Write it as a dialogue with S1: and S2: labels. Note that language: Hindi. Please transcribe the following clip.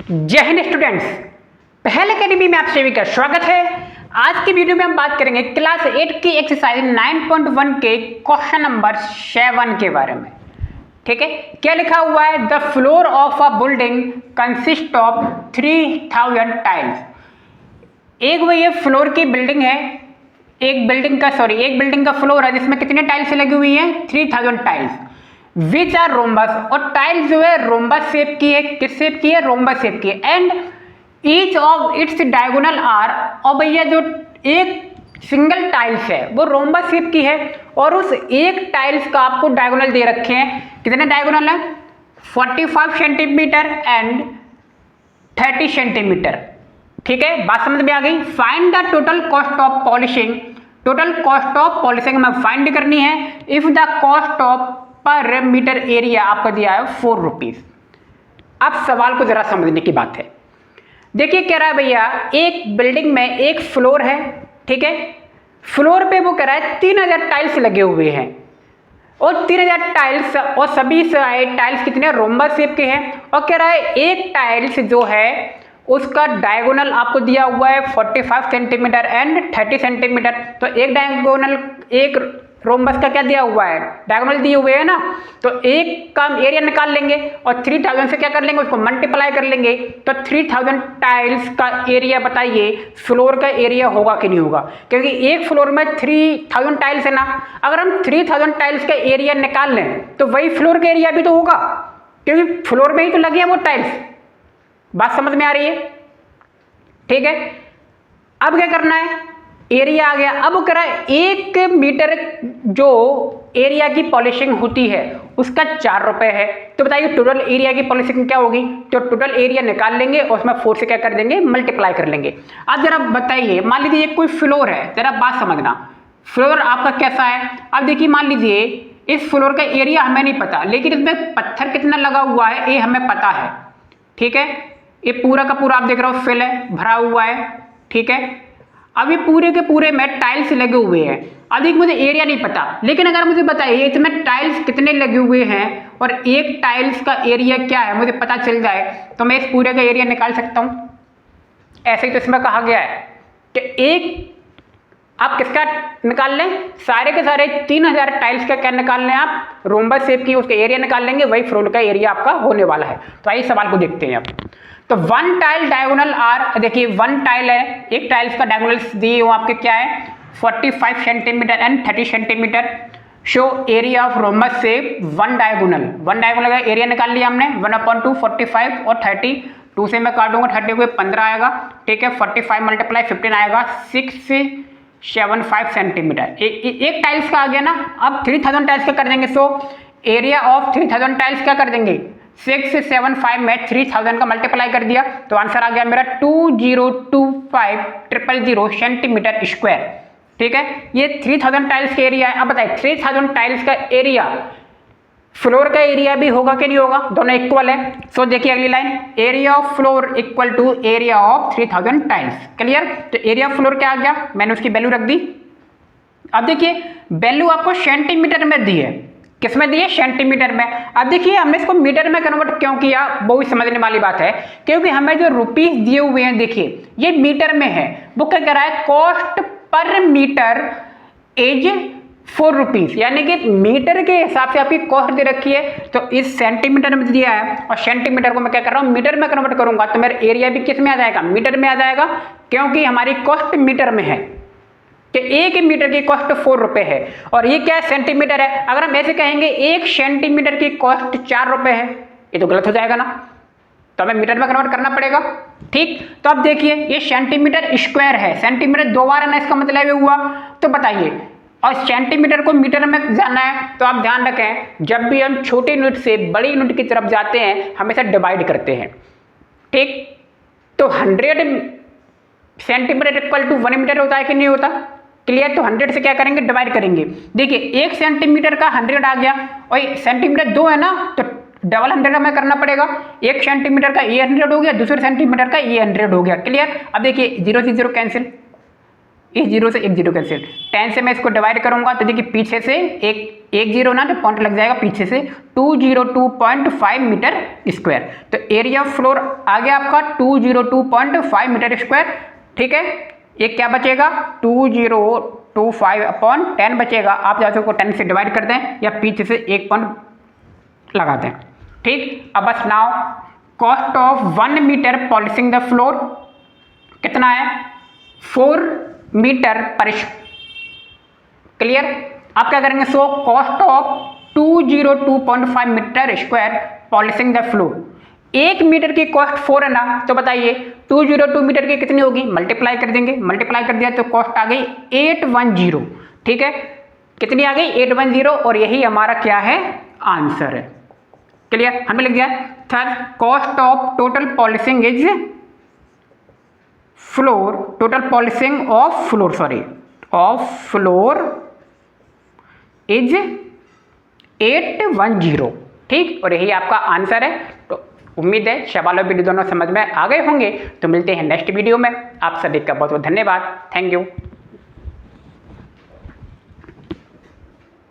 S1: जय हिंद स्टूडेंट्स, पहले एकेडमी में आप सभी का स्वागत है। आज की वीडियो में हम बात करेंगे क्लास 8 की एक्सरसाइज 9.1 के क्वेश्चन नंबर 7 के बारे में। ठीक है, क्या लिखा हुआ है? The floor of a building consist of 3000 tiles. एक वो ये फ्लोर की बिल्डिंग है, एक बिल्डिंग का फ्लोर है जिसमें कितने टाइल्स लगी हुई हैं? 3000 टाइल्स विच आर रोम्बस। और टाइल्स जो है रोम्बस शेप की है। किस शेप की है? रोम्बस शेप की है। And each of its diagonal are, और भैया जो एक सिंगल टाइल्स है वो रोम्बस शेप की है और उस एक टाइल्स का आपको डायगोनल दे रखे हैं। कितने डायगोनल है? 45 सेंटीमीटर एंड 30 सेंटीमीटर। ठीक है, बात समझ में आ गई। Find the total cost of polishing. Total cost of polishing में फाइंड करनी है। इफ द कॉस्ट ऑफ पर मीटर एरिया आपको दिया है 4 रुपीज। अब सवाल को जरा समझने की बात है। देखिए कह रहा है भैया एक बिल्डिंग में एक फ्लोर है। ठीक है, फ्लोर पे वो कह रहा है 3000 टाइल्स लगे हुए हैं और 3000 टाइल्स और सभी टाइल्स कितने? रोम्बस शेप के हैं। और कह रहा है एक टाइल्स जो है उसका डायगोनल आपको दिया हुआ है 45 सेंटीमीटर एंड 30 सेंटीमीटर। तो एक डायगोनल, एक रोम्बस का क्या दिया हुआ है? डायगोनल दिए हुए हैं ना। तो एक का एरिया निकाल लेंगे और 3000 से क्या कर लेंगे? उसको मल्टीप्लाई कर लेंगे। तो 3000 टाइल्स का एरिया बताइए फ्लोर का एरिया होगा कि नहीं होगा? क्योंकि एक फ्लोर में 3000 टाइल्स है ना। अगर हम 3000 टाइल्स का एरिया निकाल लें तो वही फ्लोर का एरिया भी तो होगा, क्योंकि फ्लोर में ही तो लगी है वो टाइल्स। बात समझ में आ रही है? ठीक है, अब क्या करना है? एरिया आ गया। अब कह रहा है 1 मीटर जो एरिया की पॉलिशिंग होती है उसका 4 रुपए है। तो बताइए टोटल एरिया की पॉलिशिंग क्या होगी? तो टोटल एरिया निकाल लेंगे और उसमें 4 से क्या कर देंगे? मल्टीप्लाई कर लेंगे। अब जरा बताइए, मान लीजिए कोई फ्लोर है, जरा बात समझना। फ्लोर आपका कैसा है? अब देखिए मान लीजिए इस फ्लोर का एरिया हमें नहीं पता, लेकिन इसमें पत्थर कितना लगा हुआ है ये हमें पता है। ठीक है, ये पूरा का पूरा आप देख रहे हो फिल है, भरा हुआ है। ठीक है, अब ये पूरे के पूरे में टाइल्स लगे हुए हैं। अभी मुझे एरिया नहीं पता, लेकिन अगर मुझे बताइए इसमें टाइल्स कितने लगे हुए हैं और एक टाइल्स का एरिया क्या है मुझे पता चल जाए तो मैं इस पूरे का एरिया निकाल सकता हूँ। ऐसे ही तो इसमें कहा गया है कि एक आप किसका निकाल लें? सारे के सारे 3000 टाइल्स का क्या निकाल लें आप? रोम्बस शेप की, उसका एरिया निकाल लेंगे, वही फ्लोर का एरिया आपका होने वाला है। तो आइए सवाल को देखते हैं अब। तो 1 टाइल डायगोनल आर, देखिए 1 टाइल है, एक टाइल्स का डायगोनल दिए वो आपके क्या है? 45 centimetre and 30 centimetre. Show area of rhombus shape 1 diagonal का एरिया निकाल लिया हमने। 1/2 45 और 30, 2 से मैं काटूंगा 30 को 15 आएगा। ठीक है, 45 मल्टीप्लाई 15 आएगा 675 सेंटीमीटर। एक टाइल्स का आ गया ना। अब 3000 टाइल्स का कर देंगे। सो एरिया ऑफ 3000 टाइल्स क्या कर देंगे? 675 में 3000 का मल्टीप्लाई कर दिया तो आंसर आ गया मेरा 2025,000 सेंटीमीटर स्क्वायर। ठीक है, ये 3000 टाइल्स का एरिया है। अब बताइए 3000 टाइल्स का एरिया फ्लोर का एरिया भी होगा कि नहीं होगा? दोनों इक्वल है। सो देखिए अगली line, area of floor equal to area of 3000 tiles. Clear? तो एरिया ऑफ फ्लोर क्या आ गया? मैंने उसकी वैल्यू रख दी। अब देखिए वैल्यू आपको सेंटीमीटर में दी है। किस में दी है? सेंटीमीटर में। अब देखिए हमने इसको मीटर में कन्वर्ट क्यों किया, वो भी समझने वाली बात है। क्योंकि हमें जो रुपीस दिए हुए हैं देखिए ये मीटर में है। वो क्या कह रहा है? Cost per metre is 4 rupees, यानी कि मीटर के हिसाब से आपकी कॉस्ट दे रखी है। तो इस सेंटीमीटर में दिया है और सेंटीमीटर को मैं क्या कर रहा हूँ? मीटर में कन्वर्ट करूंगा तो मेरा एरिया भी किस में आ जाएगा? मीटर में आ जाएगा, क्योंकि हमारी कॉस्ट मीटर में है कि 1 मीटर की कॉस्ट 4 रुपए है और ये क्या है? सेंटीमीटर है। अगर हम ऐसे कहेंगे 1 सेंटीमीटर की कॉस्ट 4 रुपए है, ये तो गलत हो जाएगा ना। तो हमें मीटर में कन्वर्ट करना पड़ेगा। ठीक, तो अब देखिए ये सेंटीमीटर स्क्वायर है, सेंटीमीटर 2 बार है ना, इसका मतलब ये हुआ। तो बताइए, और सेंटीमीटर को मीटर में जाना है तो आप ध्यान रखें जब भी हम छोटे यूनिट से बड़ी यूनिट की तरफ जाते हैं हमेशा डिवाइड करते हैं। ठीक, तो 100 सेंटीमीटर इक्वल टू 1 मीटर होता है कि नहीं होता? क्लियर? तो 100 से क्या करेंगे? डिवाइड करेंगे। देखिए 1 सेंटीमीटर का 100 आ गया और सेंटीमीटर 2 है ना, तो डबल 100 हमें करना पड़ेगा। 1 सेंटीमीटर का ये 100 हो गया, दूसरे सेंटीमीटर का ये 100 हो गया। क्लियर? अब देखिए 0 से 0 कैंसिल, इस जीरो से एक जीरो कैंसिल, 10 से मैं इसको डिवाइड करूंगा तो देखिए पीछे से एक जीरो ना, तो पॉइंट लग जाएगा पीछे से 202.5 मीटर स्क्वायर। तो एरिया ऑफ फ्लोर आ गया आपका 202.5 मीटर स्क्वायर। ठीक है, एक क्या बचेगा 2025/10 बचेगा। आप चाहे उसको 10 से डिवाइड कर दें या पीछे से एक पॉइंट लगा दें। ठीक, अब बस now cost of 1 metre polishing the floor कितना है 4 मीटर पर क्लियर। आप क्या करेंगे, so cost of 202.5 metre square polishing the floor, 1 metre की कॉस्ट 4 है ना, तो बताइए 202 मीटर की कितनी होगी, मल्टीप्लाई कर देंगे, मल्टीप्लाई कर दिया तो कॉस्ट आ गई 810। ठीक है, कितनी आ गई 810, और यही हमारा क्या है आंसर है। क्लियर, हमें लग गया। Third, cost of total polishing is floor, total polishing of floor, sorry of floor is 810। ठीक, और यही आपका आंसर है। तो उम्मीद है सवाल और वीडियो दोनों समझ में आ गए होंगे। तो मिलते हैं नेक्स्ट वीडियो में। आप सभी का बहुत बहुत धन्यवाद। Thank you.